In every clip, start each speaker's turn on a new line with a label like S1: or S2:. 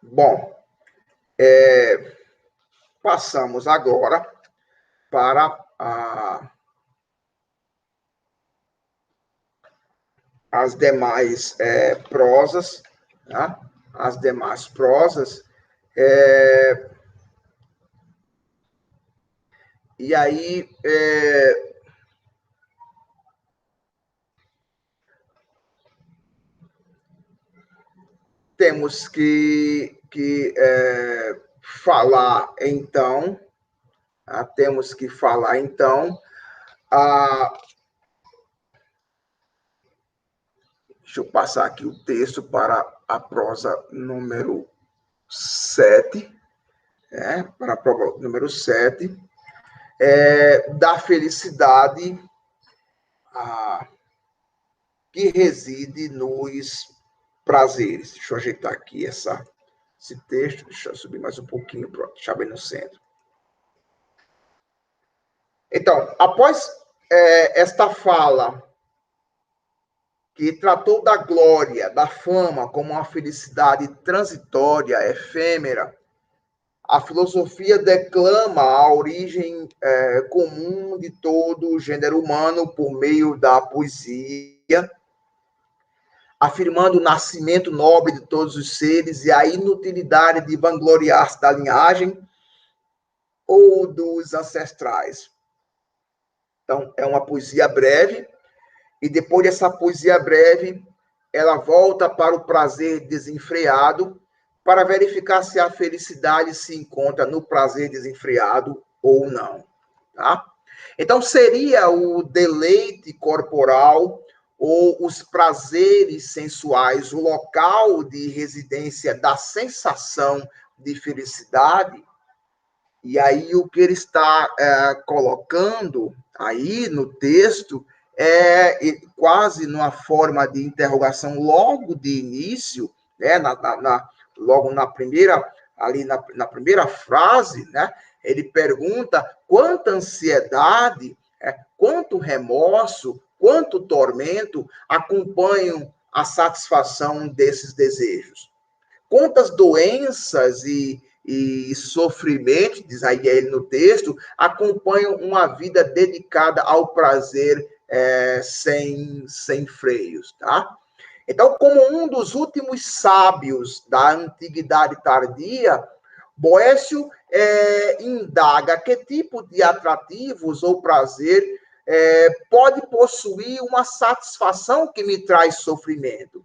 S1: Bom, passamos agora para as demais prosas, tá? As demais prosas. E aí, temos que falar, então, temos que falar, então, deixa eu passar aqui o texto para a prosa número 7, para a prova número 7, da felicidade que reside nos prazeres. Deixa eu ajeitar aqui esse texto, deixa eu subir mais um pouquinho, pronto, deixar bem no centro. Então, após esta fala, que tratou da glória, da fama, como uma felicidade transitória, efêmera, a filosofia declama a origem comum de todo o gênero humano por meio da poesia, afirmando o nascimento nobre de todos os seres e a inutilidade de vangloriar-se da linhagem ou dos ancestrais. Então, é uma poesia breve, e depois dessa poesia breve, ela volta para o prazer desenfreado, para verificar se a felicidade se encontra no prazer desenfreado ou não. Tá? Então, seria o deleite corporal ou os prazeres sensuais o local de residência da sensação de felicidade? E aí, o que ele está colocando aí no texto quase numa forma de interrogação logo de início, né, logo na primeira, ali na primeira frase, né, ele pergunta quanta ansiedade, quanto remorso, quanto tormento acompanham a satisfação desses desejos. Quantas doenças e sofrimento, diz aí ele no texto, acompanham uma vida dedicada ao prazer sem freios, tá? Então, como um dos últimos sábios da antiguidade tardia, Boécio indaga que tipo de atrativos ou prazer pode possuir uma satisfação que me traz sofrimento.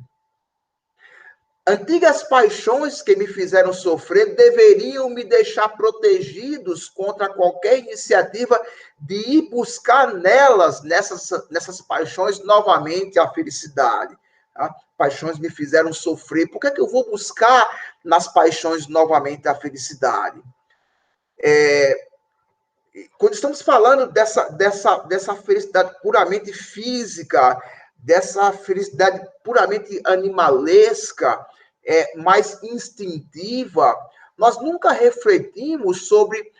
S1: Antigas paixões que me fizeram sofrer deveriam me deixar protegidos contra qualquer iniciativa de ir buscar nessas paixões, novamente a felicidade. Tá? Paixões me fizeram sofrer. Por que é que eu vou buscar nas paixões novamente a felicidade? Quando estamos falando dessa felicidade puramente física, dessa felicidade puramente animalesca, mais instintiva, nós nunca refletimos sobre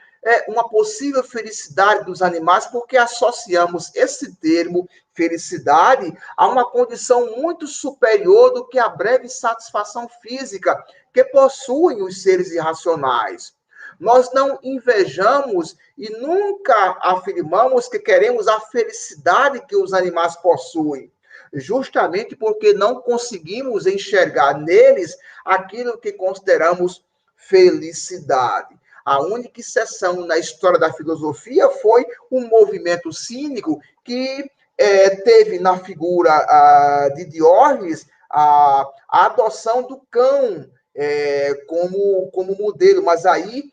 S1: uma possível felicidade dos animais, porque associamos esse termo felicidade a uma condição muito superior do que a breve satisfação física que possuem os seres irracionais. Nós não invejamos e nunca afirmamos que queremos a felicidade que os animais possuem, justamente porque não conseguimos enxergar neles aquilo que consideramos felicidade. A única exceção na história da filosofia foi o movimento cínico que teve na figura de Diógenes a adoção do cão como modelo, mas aí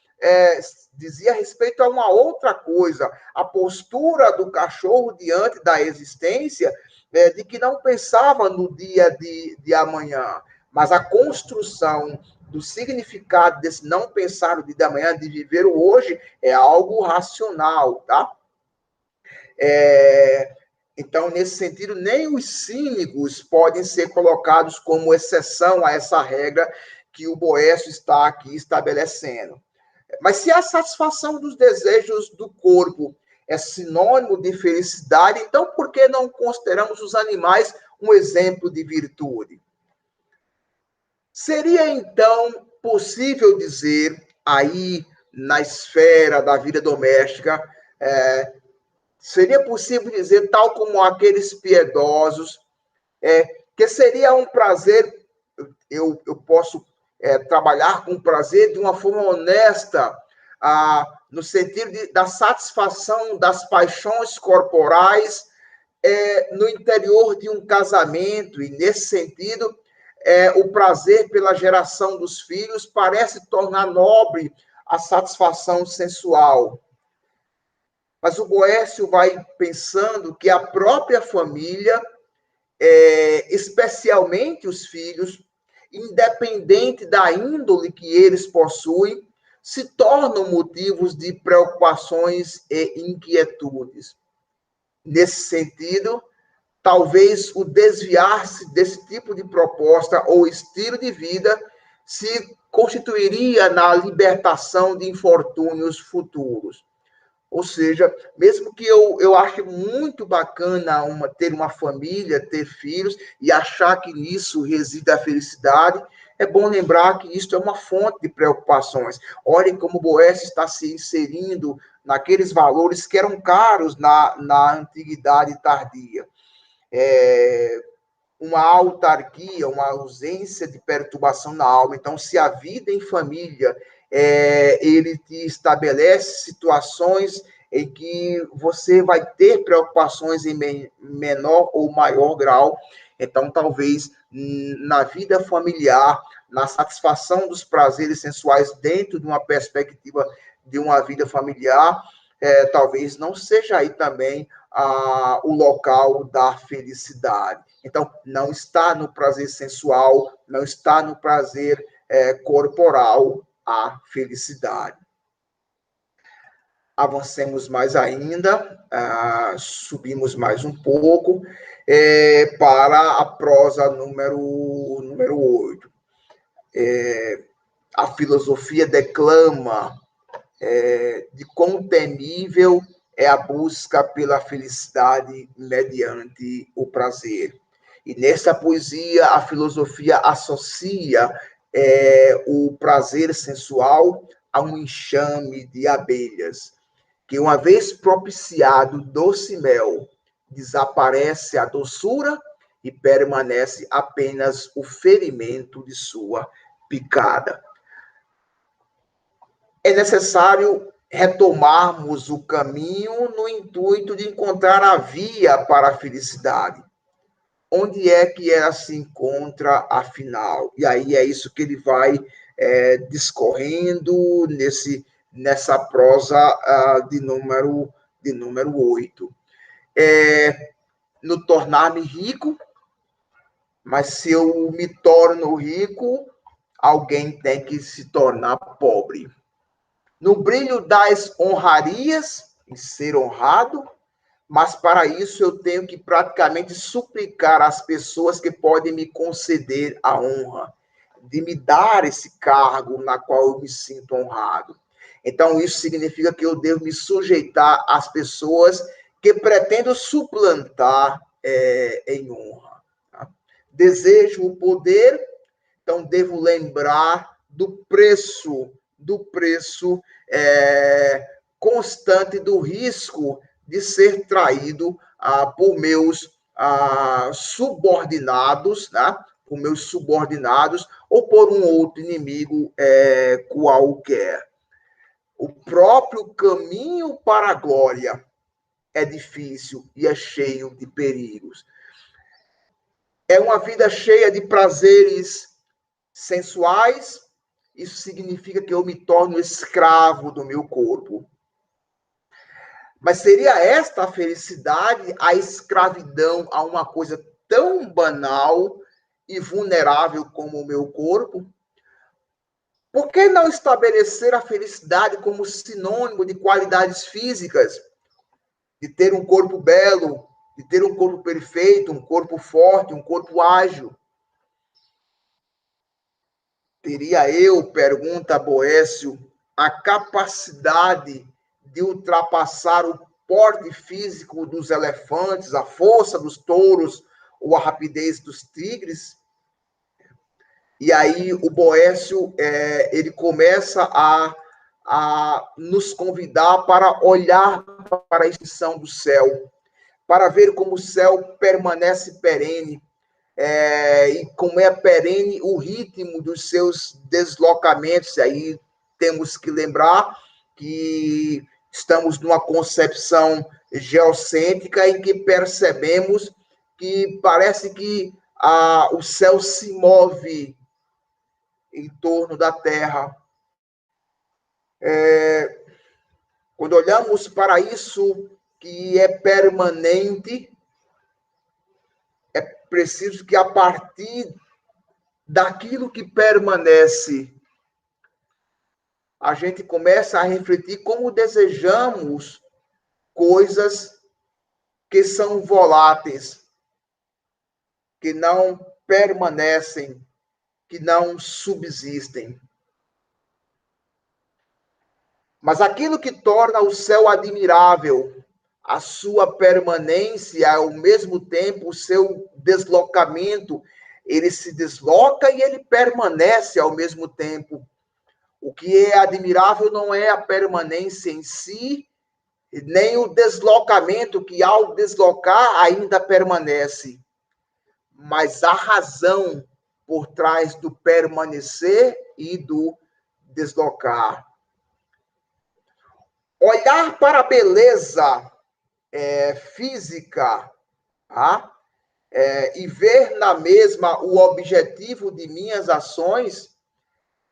S1: dizia respeito a uma outra coisa, a postura do cachorro diante da existência, de que não pensava no dia de amanhã, mas a construção do significado desse não pensar no dia de amanhã, de viver o hoje, é algo racional, tá? Então, nesse sentido, nem os cínicos podem ser colocados como exceção a essa regra que o Boécio está aqui estabelecendo. Mas se a satisfação dos desejos do corpo é sinônimo de felicidade, então por que não consideramos os animais um exemplo de virtude? Seria, então, possível dizer aí na esfera da vida doméstica, seria possível dizer, tal como aqueles piedosos, que seria um prazer, eu posso trabalhar com prazer de uma forma honesta, no sentido da satisfação das paixões corporais no interior de um casamento, e nesse sentido, o prazer pela geração dos filhos parece tornar nobre a satisfação sensual. Mas o Boécio vai pensando que a própria família, especialmente os filhos, independente da índole que eles possuem, se tornam motivos de preocupações e inquietudes. Nesse sentido, talvez o desviar-se desse tipo de proposta ou estilo de vida se constituiria na libertação de infortúnios futuros. Ou seja, mesmo que eu ache muito bacana ter uma família, ter filhos, e achar que nisso reside a felicidade, é bom lembrar que isso é uma fonte de preocupações. Olhem como Boécio está se inserindo naqueles valores que eram caros na antiguidade tardia. Uma autarquia, uma ausência de perturbação na alma. Então, se a vida em família, ele te estabelece situações em que você vai ter preocupações em menor ou maior grau, então, talvez, na vida familiar, na satisfação dos prazeres sensuais dentro de uma perspectiva de uma vida familiar, talvez não seja aí também o local da felicidade. Então, não está no prazer sensual, não está no prazer corporal a felicidade. Avancemos mais ainda, subimos mais um pouco, para a prosa número 8. A filosofia declama de quão temível é a busca pela felicidade mediante o prazer. E nessa poesia, a filosofia associa o prazer sensual a um enxame de abelhas, que uma vez propiciado doce mel, desaparece a doçura e permanece apenas o ferimento de sua picada. É necessário retomarmos o caminho no intuito de encontrar a via para a felicidade. Onde é que ela se encontra, afinal? E aí é isso que ele vai discorrendo nessa prosa de número 8. No tornar-me rico, mas se eu me torno rico, alguém tem que se tornar pobre. No brilho das honrarias, em ser honrado, mas para isso eu tenho que praticamente suplicar às pessoas que podem me conceder a honra, de me dar esse cargo na qual eu me sinto honrado. Então, isso significa que eu devo me sujeitar às pessoas que pretendo suplantar em honra. Tá? Desejo o poder, então devo lembrar do preço constante do risco de ser traído por meus subordinados, né? Por meus subordinados ou por um outro inimigo qualquer. O próprio caminho para a glória é difícil e é cheio de perigos. É uma vida cheia de prazeres sensuais. Isso significa que eu me torno escravo do meu corpo. Mas seria esta a felicidade, a escravidão a uma coisa tão banal e vulnerável como o meu corpo? Por que não estabelecer a felicidade como sinônimo de qualidades físicas? De ter um corpo belo, de ter um corpo perfeito, um corpo forte, um corpo ágil. Teria eu, pergunta Boécio, a capacidade de ultrapassar o porte físico dos elefantes, a força dos touros ou a rapidez dos tigres? E aí o Boécio, ele começa a nos convidar para olhar para a extensão do céu, para ver como o céu permanece perene, e como é perene o ritmo dos seus deslocamentos. E aí temos que lembrar que estamos numa concepção geocêntrica em que percebemos que parece que o céu se move em torno da Terra. Quando olhamos para isso que é permanente, é preciso que, a partir daquilo que permanece, a gente comece a refletir como desejamos coisas que são voláteis, que não permanecem, que não subsistem. Mas aquilo que torna o céu admirável, a sua permanência, ao mesmo tempo o seu deslocamento, ele se desloca e ele permanece ao mesmo tempo. O que é admirável não é a permanência em si, nem o deslocamento, que ao deslocar ainda permanece, mas a razão por trás do permanecer e do deslocar. Olhar para a beleza física, tá? E ver na mesma o objetivo de minhas ações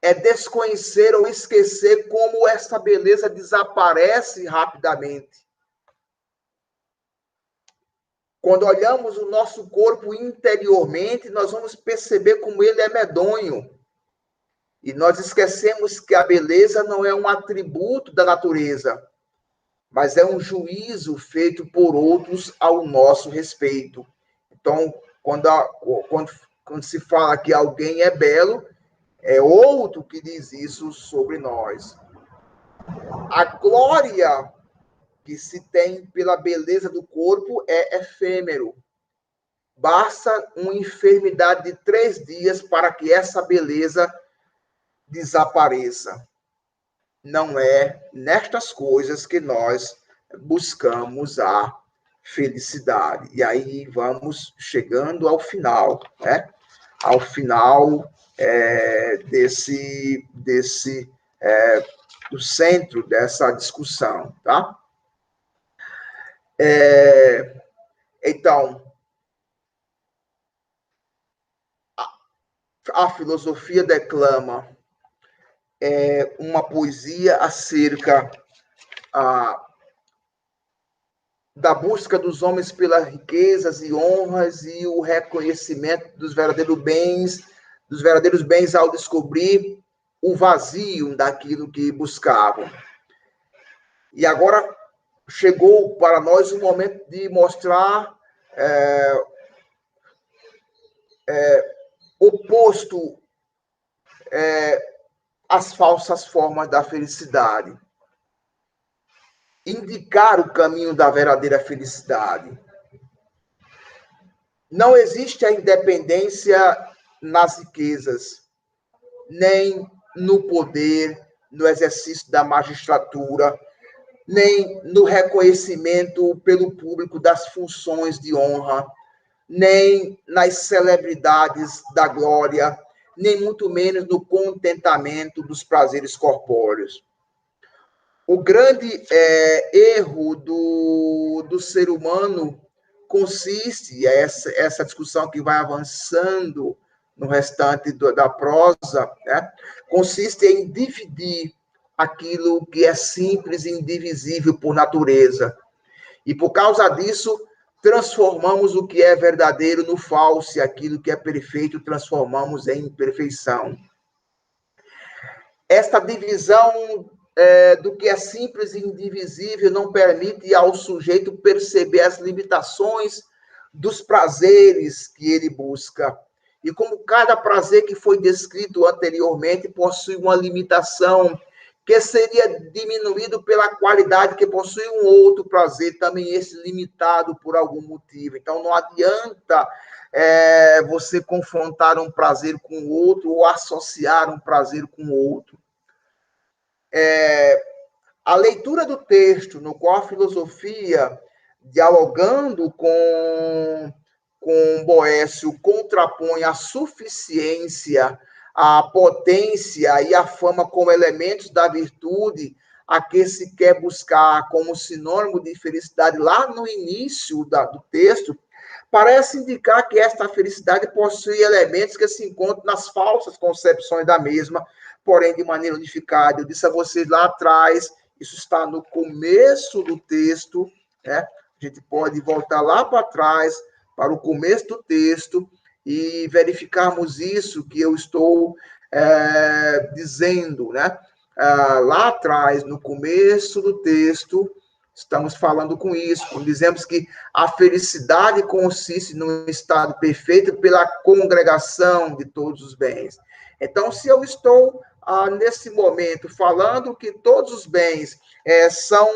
S1: é desconhecer ou esquecer como essa beleza desaparece rapidamente. Quando olhamos o nosso corpo interiormente, nós vamos perceber como ele é medonho. E nós esquecemos que a beleza não é um atributo da natureza, mas é um juízo feito por outros ao nosso respeito. Então, quando se fala que alguém é belo, é outro que diz isso sobre nós. A glória que se tem pela beleza do corpo é efêmero. Basta uma enfermidade de 3 dias para que essa beleza desapareça. Não é nestas coisas que nós buscamos a felicidade. E aí vamos chegando ao final, né? Ao final do centro dessa discussão, tá? Então, a filosofia declama uma poesia acerca da busca dos homens pelas riquezas e honras e o reconhecimento dos verdadeiros bens ao descobrir o vazio daquilo que buscavam. E agora chegou para nós o momento de mostrar oposto às falsas formas da felicidade. Indicar o caminho da verdadeira felicidade. Não existe a independência nas riquezas, nem no poder, no exercício da magistratura, nem no reconhecimento pelo público das funções de honra, nem nas celebridades da glória, nem muito menos no contentamento dos prazeres corpóreos. O grande erro do ser humano consiste, essa discussão que vai avançando no restante da prosa, né, consiste em dividir aquilo que é simples e indivisível por natureza. E por causa disso, transformamos o que é verdadeiro no falso, e aquilo que é perfeito transformamos em imperfeição. Esta divisão do que é simples e indivisível não permite ao sujeito perceber as limitações dos prazeres que ele busca. E como cada prazer que foi descrito anteriormente possui uma limitação que seria diminuído pela qualidade que possui um outro prazer, também esse limitado por algum motivo. Então, não adianta você confrontar um prazer com o outro ou associar um prazer com o outro. A leitura do texto, no qual a filosofia, dialogando com Boécio, contrapõe a suficiência, a potência e a fama como elementos da virtude, a que se quer buscar como sinônimo de felicidade lá no início do texto, parece indicar que esta felicidade possui elementos que se encontram nas falsas concepções da mesma, porém de maneira unificada. Eu disse a vocês lá atrás, isso está no começo do texto, né? A gente pode voltar lá para trás, para o começo do texto, e verificarmos isso que eu estou dizendo, né? Lá atrás, no começo do texto, estamos falando com isso, quando dizemos que a felicidade consiste num estado perfeito pela congregação de todos os bens. Então, se eu estou, nesse momento, falando que todos os bens são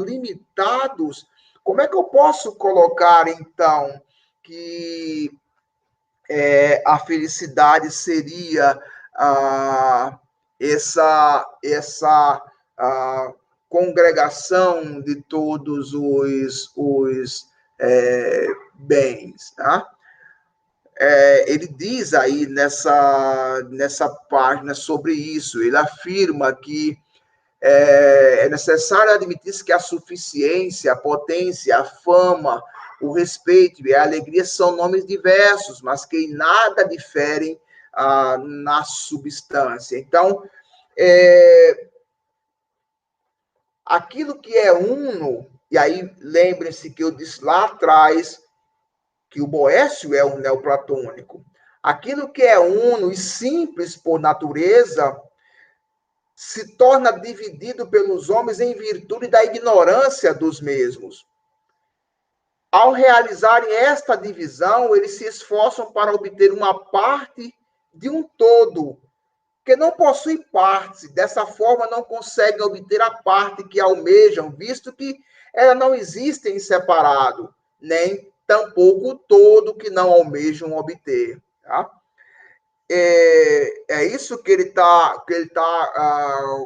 S1: limitados, como é que eu posso colocar, então, que a felicidade seria essa congregação de todos os bens, tá? Ele diz aí nessa página sobre isso, ele afirma que é necessário admitir que a suficiência, a potência, a fama, o respeito e a alegria são nomes diversos, mas que em nada diferem na substância. Então, aquilo que é uno, e aí lembrem-se que eu disse lá atrás que o Boécio é um neoplatônico. Aquilo que é uno e simples por natureza se torna dividido pelos homens em virtude da ignorância dos mesmos. Ao realizarem esta divisão, eles se esforçam para obter uma parte de um todo, que não possui partes. Dessa forma, não conseguem obter a parte que almejam, visto que ela não existe em separado, nem tampouco o todo que não almejam obter. Tá? É isso que ele tá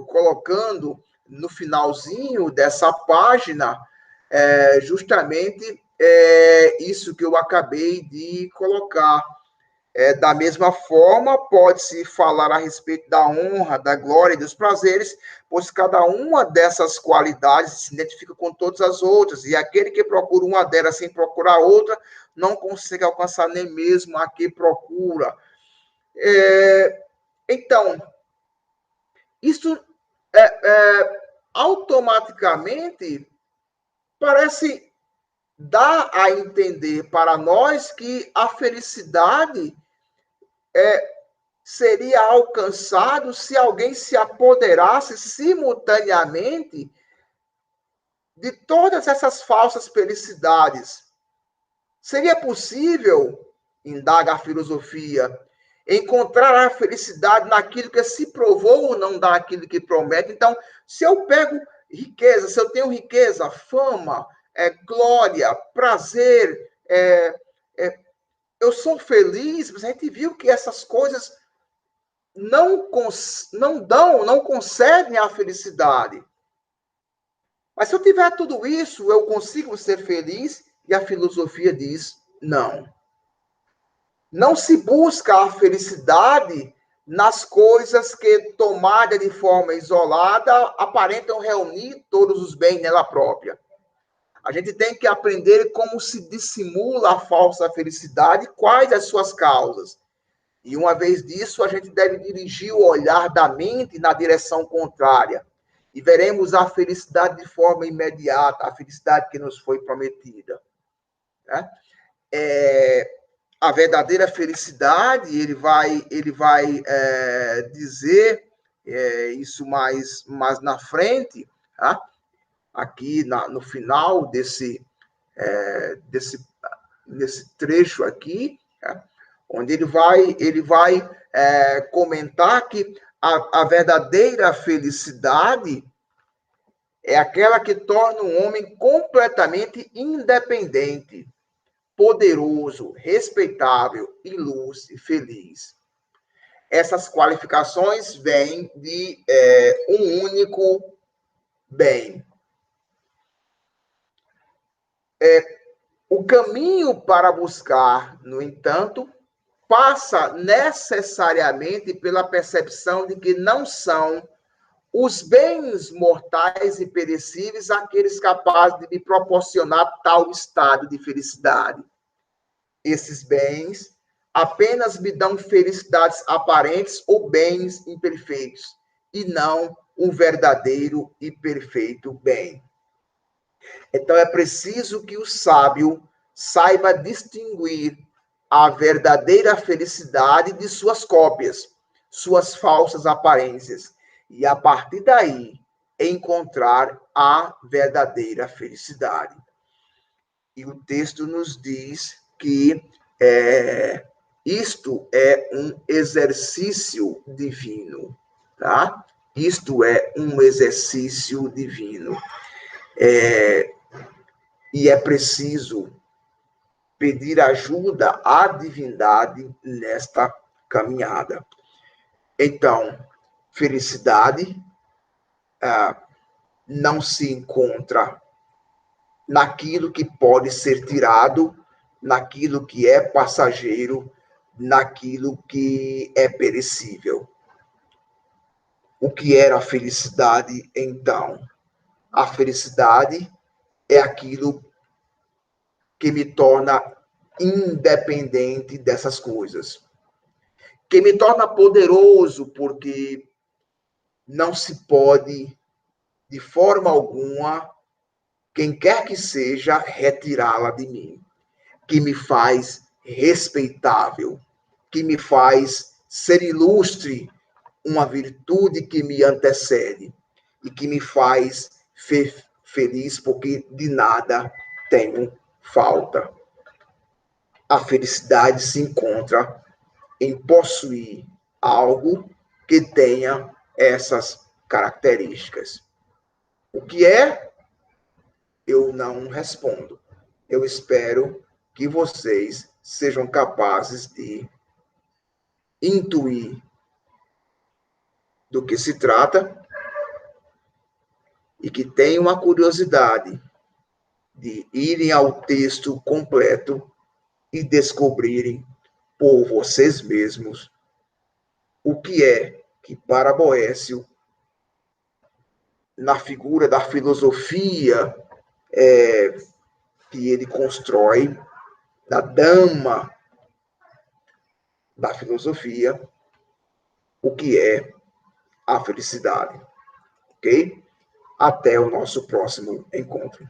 S1: colocando no finalzinho dessa página, justamente isso que eu acabei de colocar. Da mesma forma, pode-se falar a respeito da honra, da glória e dos prazeres, pois cada uma dessas qualidades se identifica com todas as outras, e aquele que procura uma delas sem procurar outra, não consegue alcançar nem mesmo a que procura. Então, isso automaticamente parece dar a entender para nós que a felicidade seria alcançado se alguém se apoderasse simultaneamente de todas essas falsas felicidades. Seria possível, indaga a filosofia, encontrar a felicidade naquilo que se provou ou não dá aquilo que promete? Então, se eu pego riqueza, se eu tenho riqueza, fama, glória, prazer, eu sou feliz, mas a gente viu que essas coisas não concedem a felicidade. Mas se eu tiver tudo isso, eu consigo ser feliz? E a filosofia diz, não. Não se busca a felicidade nas coisas que, tomadas de forma isolada, aparentam reunir todos os bens nela própria. A gente tem que aprender como se dissimula a falsa felicidade, quais as suas causas. E uma vez disso, a gente deve dirigir o olhar da mente na direção contrária. E veremos a felicidade de forma imediata, a felicidade que nos foi prometida. Né? A verdadeira felicidade, ele vai dizer isso mais na frente, tá? Aqui no final desse trecho aqui, tá? Onde ele vai comentar que a verdadeira felicidade é aquela que torna um homem completamente independente, poderoso, respeitável, ilustre, feliz. Essas qualificações vêm de um único bem. O caminho para buscar, no entanto, passa necessariamente pela percepção de que não são os bens mortais e perecíveis aqueles capazes de me proporcionar tal estado de felicidade. Esses bens apenas me dão felicidades aparentes ou bens imperfeitos, e não um verdadeiro e perfeito bem. Então é preciso que o sábio saiba distinguir a verdadeira felicidade de suas cópias, suas falsas aparências, e a partir daí encontrar a verdadeira felicidade. E o texto nos diz que isto é um exercício divino, tá? Isto é um exercício divino. E é preciso pedir ajuda à divindade nesta caminhada. Então, felicidade não se encontra naquilo que pode ser tirado, naquilo que é passageiro, naquilo que é perecível. O que era a felicidade, então? A felicidade é aquilo que me torna independente dessas coisas, que me torna poderoso, porque não se pode, de forma alguma, quem quer que seja, retirá-la de mim, que me faz respeitável, que me faz ser ilustre, uma virtude que me antecede e que me faz feliz, porque de nada tenho falta. A felicidade se encontra em possuir algo que tenha essas características. O que é? Eu não respondo. Eu espero que vocês sejam capazes de intuir do que se trata e que tenham a curiosidade de irem ao texto completo e descobrirem por vocês mesmos o que é que para Boécio, na figura da filosofia que ele constrói, da dama da filosofia, o que é a felicidade. Ok? Até o nosso próximo encontro.